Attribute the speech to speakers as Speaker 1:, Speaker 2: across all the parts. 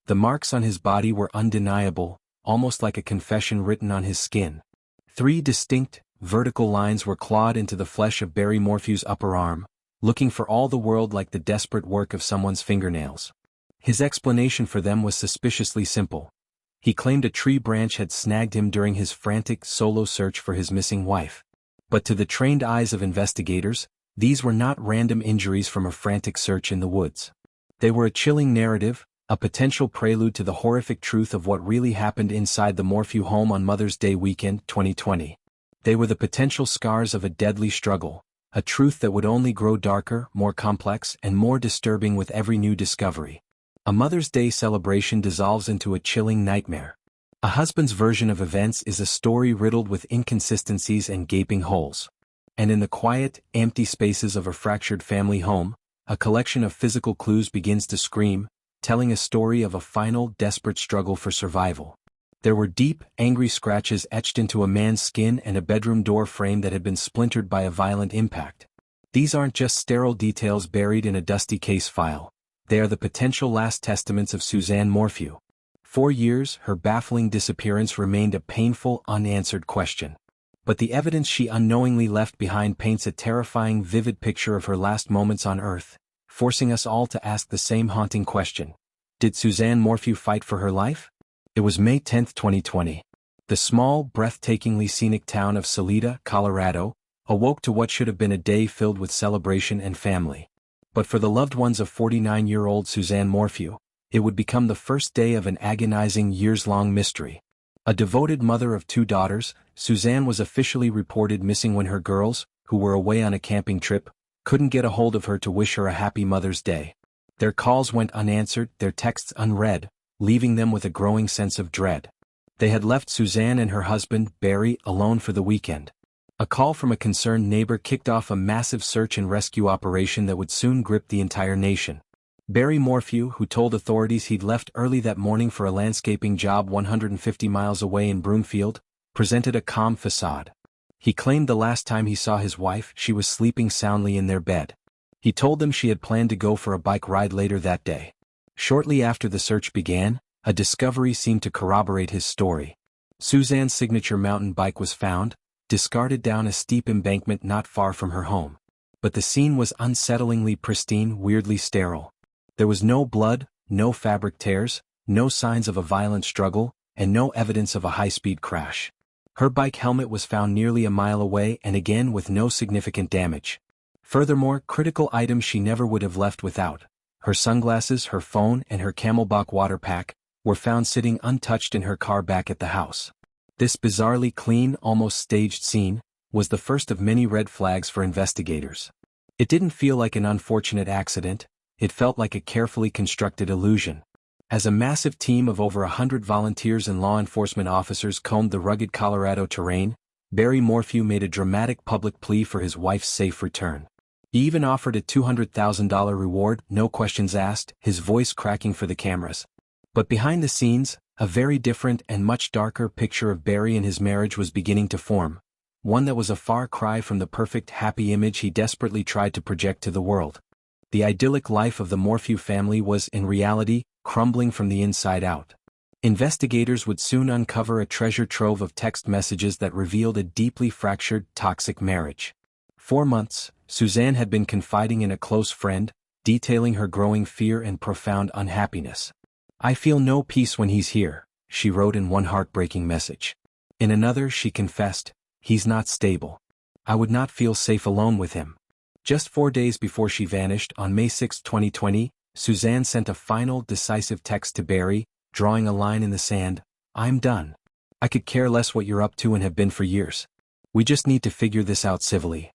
Speaker 1: The marks on his body were undeniable, almost like a confession written on his skin. 3 distinct, vertical lines were clawed into the flesh of Barry Morphew's upper arm, looking for all the world like the desperate work of someone's fingernails. His explanation for them was suspiciously simple. He claimed a tree branch had snagged him during his frantic solo search for his missing wife. But to the trained eyes of investigators, these were not random injuries from a frantic search in the woods. They were a chilling narrative, a potential prelude to the horrific truth of what really happened inside the Morphew home on Mother's Day weekend 2020. They were the potential scars of a deadly struggle, a truth that would only grow darker, more complex, and more disturbing with every new discovery. A Mother's Day celebration dissolves into a chilling nightmare. A husband's version of events is a story riddled with inconsistencies and gaping holes. And in the quiet, empty spaces of a fractured family home, a collection of physical clues begins to scream, telling a story of a final, desperate struggle for survival. There were deep, angry scratches etched into a man's skin and a bedroom door frame that had been splintered by a violent impact. These aren't just sterile details buried in a dusty case file. They are the potential last testaments of Suzanne Morphew. 4 years, her baffling disappearance remained a painful, unanswered question. But the evidence she unknowingly left behind paints a terrifying, vivid picture of her last moments on Earth, forcing us all to ask the same haunting question. Did Suzanne Morphew fight for her life? It was May 10, 2020. The small, breathtakingly scenic town of Salida, Colorado, awoke to what should have been a day filled with celebration and family. But for the loved ones of 49-year-old Suzanne Morphew, it would become the first day of an agonizing years-long mystery. A devoted mother of 2 daughters, Suzanne was officially reported missing when her girls, who were away on a camping trip, couldn't get a hold of her to wish her a happy Mother's Day. Their calls went unanswered, their texts unread, leaving them with a growing sense of dread. They had left Suzanne and her husband, Barry, alone for the weekend. A call from a concerned neighbor kicked off a massive search and rescue operation that would soon grip the entire nation. Barry Morphew, who told authorities he'd left early that morning for a landscaping job 150 miles away in Broomfield, presented a calm facade. He claimed the last time he saw his wife, she was sleeping soundly in their bed. He told them she had planned to go for a bike ride later that day. Shortly after the search began, a discovery seemed to corroborate his story. Suzanne's signature mountain bike was found, discarded down a steep embankment not far from her home. But the scene was unsettlingly pristine, weirdly sterile. There was no blood, no fabric tears, no signs of a violent struggle, and no evidence of a high-speed crash. Her bike helmet was found nearly a mile away and again with no significant damage. Furthermore, critical items she never would have left without, her sunglasses, her phone, and her Camelback water pack, were found sitting untouched in her car back at the house. This bizarrely clean, almost staged scene was the first of many red flags for investigators. It didn't feel like an unfortunate accident, it felt like a carefully constructed illusion. As a massive team of over 100 volunteers and law enforcement officers combed the rugged Colorado terrain, Barry Morphew made a dramatic public plea for his wife's safe return. He even offered a $200,000 reward, no questions asked, his voice cracking for the cameras. But behind the scenes, a very different and much darker picture of Barry and his marriage was beginning to form, one that was a far cry from the perfect happy image he desperately tried to project to the world. The idyllic life of the Morphew family was, in reality, crumbling from the inside out. Investigators would soon uncover a treasure trove of text messages that revealed a deeply fractured, toxic marriage. 4 months, Suzanne had been confiding in a close friend, detailing her growing fear and profound unhappiness. "I feel no peace when he's here," she wrote in one heartbreaking message. In another, she confessed, "He's not stable. I would not feel safe alone with him." Just 4 days before she vanished, on May 6, 2020, Suzanne sent a final, decisive text to Barry, drawing a line in the sand. "I'm done. I could care less what you're up to and have been for years. We just need to figure this out civilly."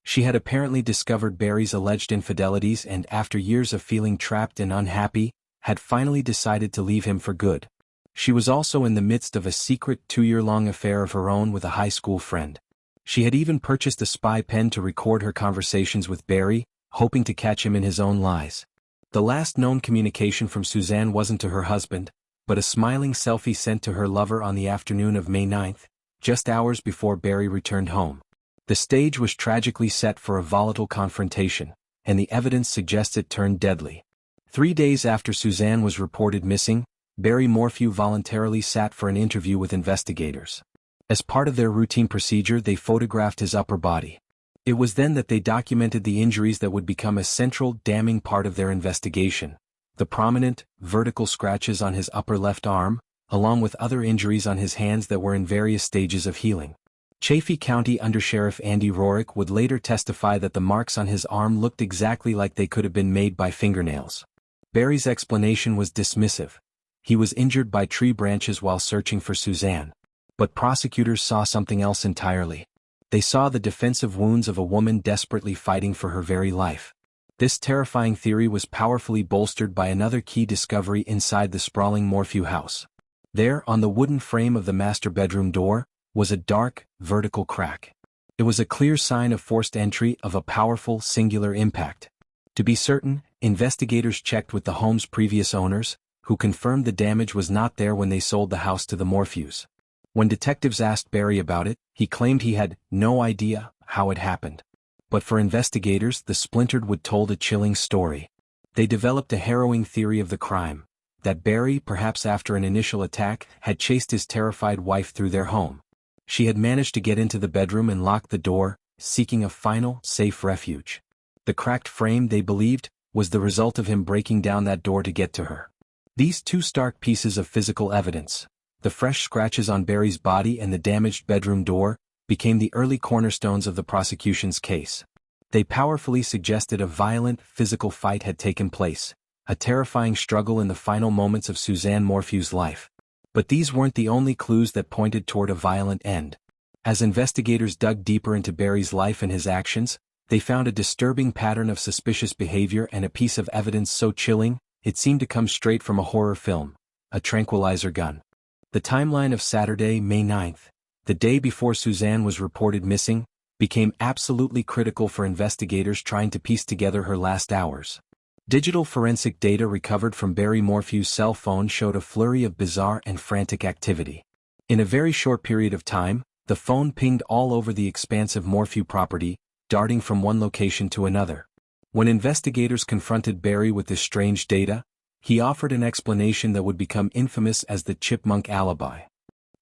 Speaker 1: She had apparently discovered Barry's alleged infidelities and, after years of feeling trapped and unhappy, had finally decided to leave him for good. She was also in the midst of a secret 2-year-long affair of her own with a high school friend. She had even purchased a spy pen to record her conversations with Barry, hoping to catch him in his own lies. The last known communication from Suzanne wasn't to her husband, but a smiling selfie sent to her lover on the afternoon of May 9, just hours before Barry returned home. The stage was tragically set for a volatile confrontation, and the evidence suggests it turned deadly. 3 days after Suzanne was reported missing, Barry Morphew voluntarily sat for an interview with investigators. As part of their routine procedure, they photographed his upper body. It was then that they documented the injuries that would become a central, damning part of their investigation: the prominent, vertical scratches on his upper left arm, along with other injuries on his hands that were in various stages of healing. Chaffee County Undersheriff Andy Rorick would later testify that the marks on his arm looked exactly like they could have been made by fingernails. Barry's explanation was dismissive. He was injured by tree branches while searching for Suzanne. But prosecutors saw something else entirely. They saw the defensive wounds of a woman desperately fighting for her very life. This terrifying theory was powerfully bolstered by another key discovery inside the sprawling Morphew house. There, on the wooden frame of the master bedroom door, was a dark, vertical crack. It was a clear sign of forced entry, of a powerful, singular impact. To be certain, investigators checked with the home's previous owners, who confirmed the damage was not there when they sold the house to the Morphews. When detectives asked Barry about it, he claimed he had no idea how it happened. But for investigators, the splintered would told a chilling story. They developed a harrowing theory of the crime: that Barry, perhaps after an initial attack, had chased his terrified wife through their home. She had managed to get into the bedroom and lock the door, seeking a final, safe refuge. The cracked frame, they believed, was the result of him breaking down that door to get to her. These two stark pieces of physical evidence, the fresh scratches on Barry's body and the damaged bedroom door, became the early cornerstones of the prosecution's case. They powerfully suggested a violent, physical fight had taken place, a terrifying struggle in the final moments of Suzanne Morphew's life. But these weren't the only clues that pointed toward a violent end. As investigators dug deeper into Barry's life and his actions, they found a disturbing pattern of suspicious behavior and a piece of evidence so chilling, it seemed to come straight from a horror film: a tranquilizer gun. The timeline of Saturday, May 9th, the day before Suzanne was reported missing, became absolutely critical for investigators trying to piece together her last hours. Digital forensic data recovered from Barry Morphew's cell phone showed a flurry of bizarre and frantic activity. In a very short period of time, the phone pinged all over the expansive Morphew property, darting from one location to another. When investigators confronted Barry with this strange data, he offered an explanation that would become infamous as the chipmunk alibi.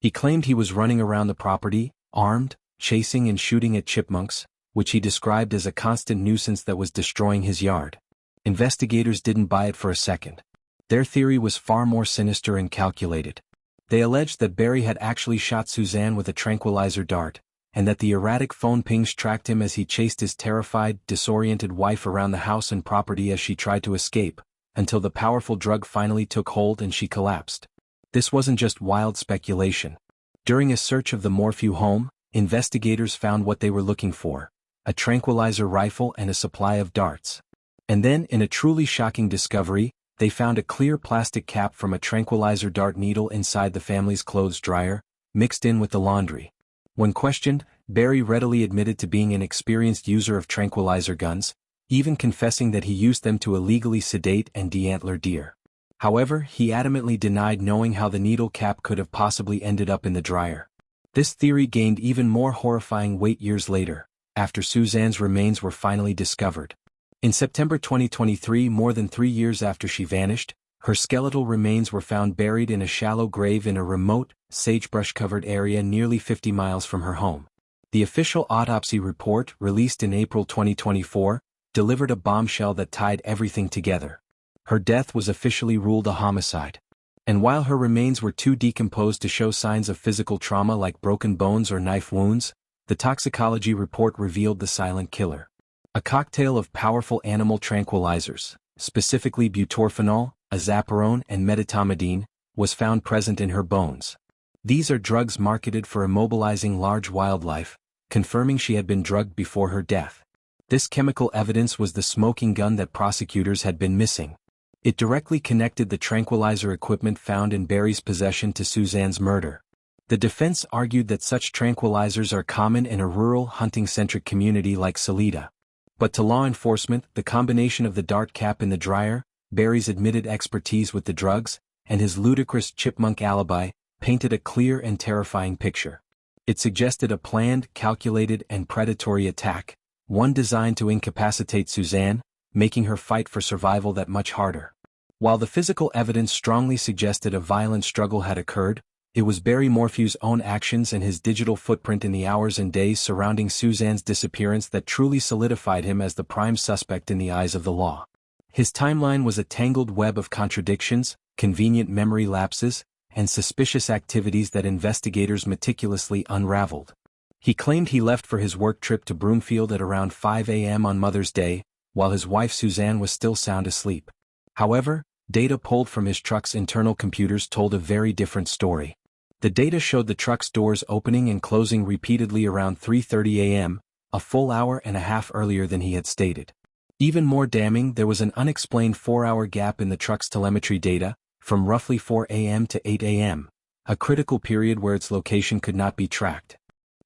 Speaker 1: He claimed he was running around the property, armed, chasing and shooting at chipmunks, which he described as a constant nuisance that was destroying his yard. Investigators didn't buy it for a second. Their theory was far more sinister and calculated. They alleged that Barry had actually shot Suzanne with a tranquilizer dart, and that the erratic phone pings tracked him as he chased his terrified, disoriented wife around the house and property as she tried to escape, until the powerful drug finally took hold and she collapsed. This wasn't just wild speculation. During a search of the Morphew home, investigators found what they were looking for: a tranquilizer rifle and a supply of darts. And then, in a truly shocking discovery, they found a clear plastic cap from a tranquilizer dart needle inside the family's clothes dryer, mixed in with the laundry. When questioned, Barry readily admitted to being an experienced user of tranquilizer guns, even confessing that he used them to illegally sedate and de-antler deer. However, he adamantly denied knowing how the needle cap could have possibly ended up in the dryer. This theory gained even more horrifying weight years later, after Suzanne's remains were finally discovered. In September 2023, more than 3 years after she vanished, her skeletal remains were found buried in a shallow grave in a remote, sagebrush-covered area nearly 50 miles from her home. The official autopsy report, released in April 2024, delivered a bombshell that tied everything together. Her death was officially ruled a homicide. And while her remains were too decomposed to show signs of physical trauma like broken bones or knife wounds, the toxicology report revealed the silent killer. A cocktail of powerful animal tranquilizers, specifically butorphanol, azaparone and medetomidine, was found present in her bones. These are drugs marketed for immobilizing large wildlife, confirming she had been drugged before her death. This chemical evidence was the smoking gun that prosecutors had been missing. It directly connected the tranquilizer equipment found in Barry's possession to Suzanne's murder. The defense argued that such tranquilizers are common in a rural, hunting-centric community like Salida. But to law enforcement, the combination of the dart cap in the dryer, Barry's admitted expertise with the drugs, and his ludicrous chipmunk alibi, painted a clear and terrifying picture. It suggested a planned, calculated, and predatory attack, one designed to incapacitate Suzanne, making her fight for survival that much harder. While the physical evidence strongly suggested a violent struggle had occurred, it was Barry Morphew's own actions and his digital footprint in the hours and days surrounding Suzanne's disappearance that truly solidified him as the prime suspect in the eyes of the law. His timeline was a tangled web of contradictions, convenient memory lapses, and suspicious activities that investigators meticulously unraveled. He claimed he left for his work trip to Broomfield at around 5 a.m. on Mother's Day, while his wife Suzanne was still sound asleep. However, data pulled from his truck's internal computers told a very different story. The data showed the truck's doors opening and closing repeatedly around 3:30 a.m., a full hour and a half earlier than he had stated. Even more damning, there was an unexplained 4-hour gap in the truck's telemetry data, from roughly 4 a.m. to 8 a.m., a critical period where its location could not be tracked.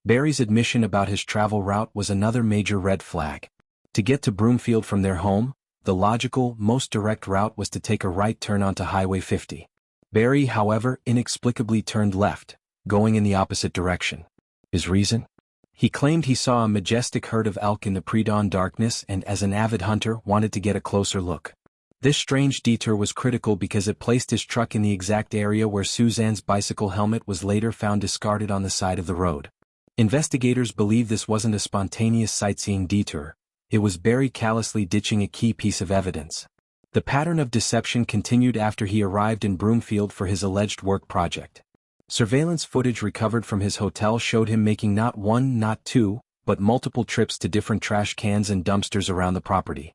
Speaker 1: Barry's admission about his travel route was another major red flag. To get to Broomfield from their home, the logical, most direct route was to take a right turn onto Highway 50. Barry, however, inexplicably turned left, going in the opposite direction. His reason? He claimed he saw a majestic herd of elk in the pre-dawn darkness and, as an avid hunter, wanted to get a closer look. This strange detour was critical because it placed his truck in the exact area where Suzanne's bicycle helmet was later found discarded on the side of the road. Investigators believe this wasn't a spontaneous sightseeing detour. It was Barry callously ditching a key piece of evidence. The pattern of deception continued after he arrived in Broomfield for his alleged work project. Surveillance footage recovered from his hotel showed him making not one, not two, but multiple trips to different trash cans and dumpsters around the property.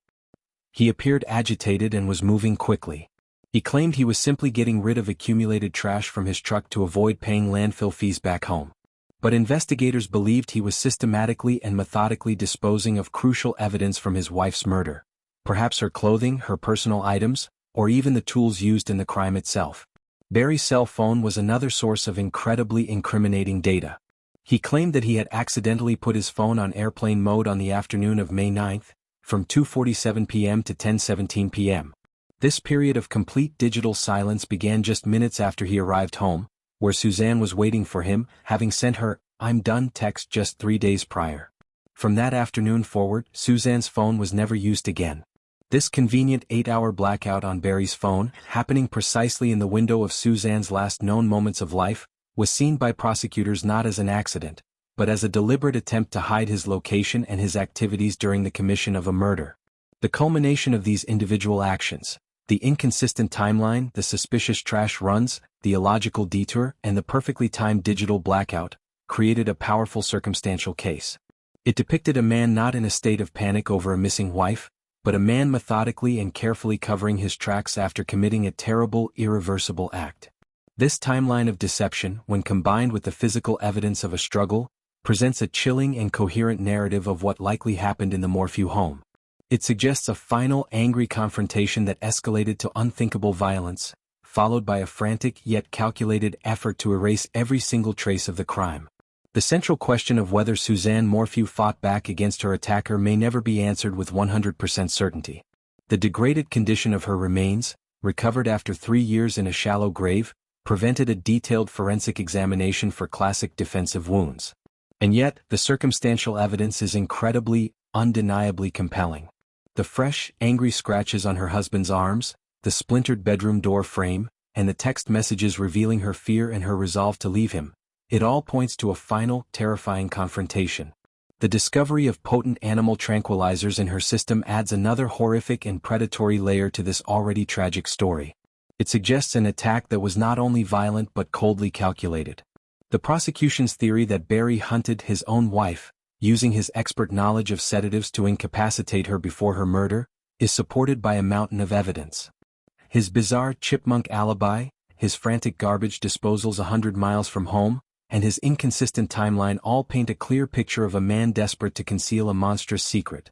Speaker 1: He appeared agitated and was moving quickly. He claimed he was simply getting rid of accumulated trash from his truck to avoid paying landfill fees back home. But investigators believed he was systematically and methodically disposing of crucial evidence from his wife's murder. Perhaps her clothing, her personal items, or even the tools used in the crime itself. Barry's cell phone was another source of incredibly incriminating data. He claimed that he had accidentally put his phone on airplane mode on the afternoon of May 9, from 2:47 p.m. to 10:17 p.m. This period of complete digital silence began just minutes after he arrived home, where Suzanne was waiting for him, having sent her "I'm done" text just 3 days prior. From that afternoon forward, Suzanne's phone was never used again. This convenient 8-hour blackout on Barry's phone, happening precisely in the window of Suzanne's last known moments of life, was seen by prosecutors not as an accident, but as a deliberate attempt to hide his location and his activities during the commission of a murder. The culmination of these individual actions, the inconsistent timeline, the suspicious trash runs, the illogical detour, and the perfectly timed digital blackout, created a powerful circumstantial case. It depicted a man not in a state of panic over a missing wife, but a man methodically and carefully covering his tracks after committing a terrible, irreversible act. This timeline of deception, when combined with the physical evidence of a struggle, presents a chilling and coherent narrative of what likely happened in the Morphew home. It suggests a final, angry confrontation that escalated to unthinkable violence, followed by a frantic yet calculated effort to erase every single trace of the crime. The central question of whether Suzanne Morphew fought back against her attacker may never be answered with 100% certainty. The degraded condition of her remains, recovered after 3 years in a shallow grave, prevented a detailed forensic examination for classic defensive wounds. And yet, the circumstantial evidence is incredibly, undeniably compelling. The fresh, angry scratches on her husband's arms, the splintered bedroom door frame, and the text messages revealing her fear and her resolve to leave him, it all points to a final, terrifying confrontation. The discovery of potent animal tranquilizers in her system adds another horrific and predatory layer to this already tragic story. It suggests an attack that was not only violent but coldly calculated. The prosecution's theory that Barry hunted his own wife, using his expert knowledge of sedatives to incapacitate her before her murder, is supported by a mountain of evidence. His bizarre chipmunk alibi, his frantic garbage disposals 100 miles from home, and his inconsistent timeline all paint a clear picture of a man desperate to conceal a monstrous secret.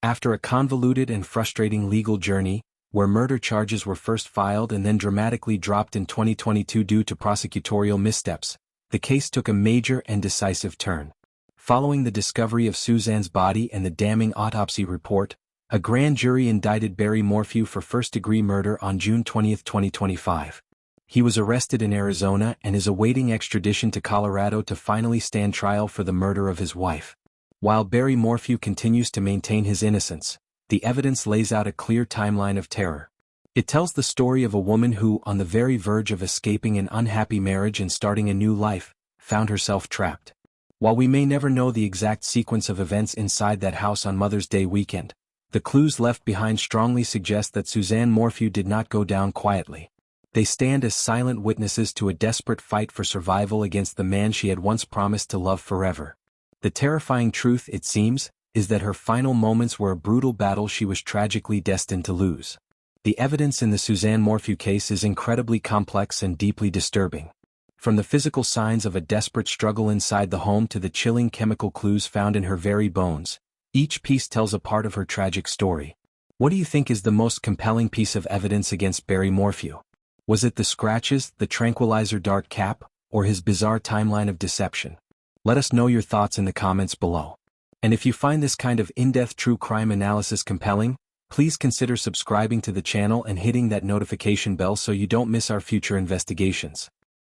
Speaker 1: After a convoluted and frustrating legal journey, where murder charges were first filed and then dramatically dropped in 2022 due to prosecutorial missteps, the case took a major and decisive turn. Following the discovery of Suzanne's body and the damning autopsy report, a grand jury indicted Barry Morphew for first-degree murder on June 20, 2025. He was arrested in Arizona and is awaiting extradition to Colorado to finally stand trial for the murder of his wife. While Barry Morphew continues to maintain his innocence, the evidence lays out a clear timeline of terror. It tells the story of a woman who, on the very verge of escaping an unhappy marriage and starting a new life, found herself trapped. While we may never know the exact sequence of events inside that house on Mother's Day weekend, the clues left behind strongly suggest that Suzanne Morphew did not go down quietly. They stand as silent witnesses to a desperate fight for survival against the man she had once promised to love forever. The terrifying truth, it seems, is that her final moments were a brutal battle she was tragically destined to lose. The evidence in the Suzanne Morphew case is incredibly complex and deeply disturbing. From the physical signs of a desperate struggle inside the home to the chilling chemical clues found in her very bones, each piece tells a part of her tragic story. What do you think is the most compelling piece of evidence against Barry Morphew? Was it the scratches, the tranquilizer dart cap, or his bizarre timeline of deception? Let us know your thoughts in the comments below. And if you find this kind of in-depth true crime analysis compelling, please consider subscribing to the channel and hitting that notification bell so you don't miss our future investigations.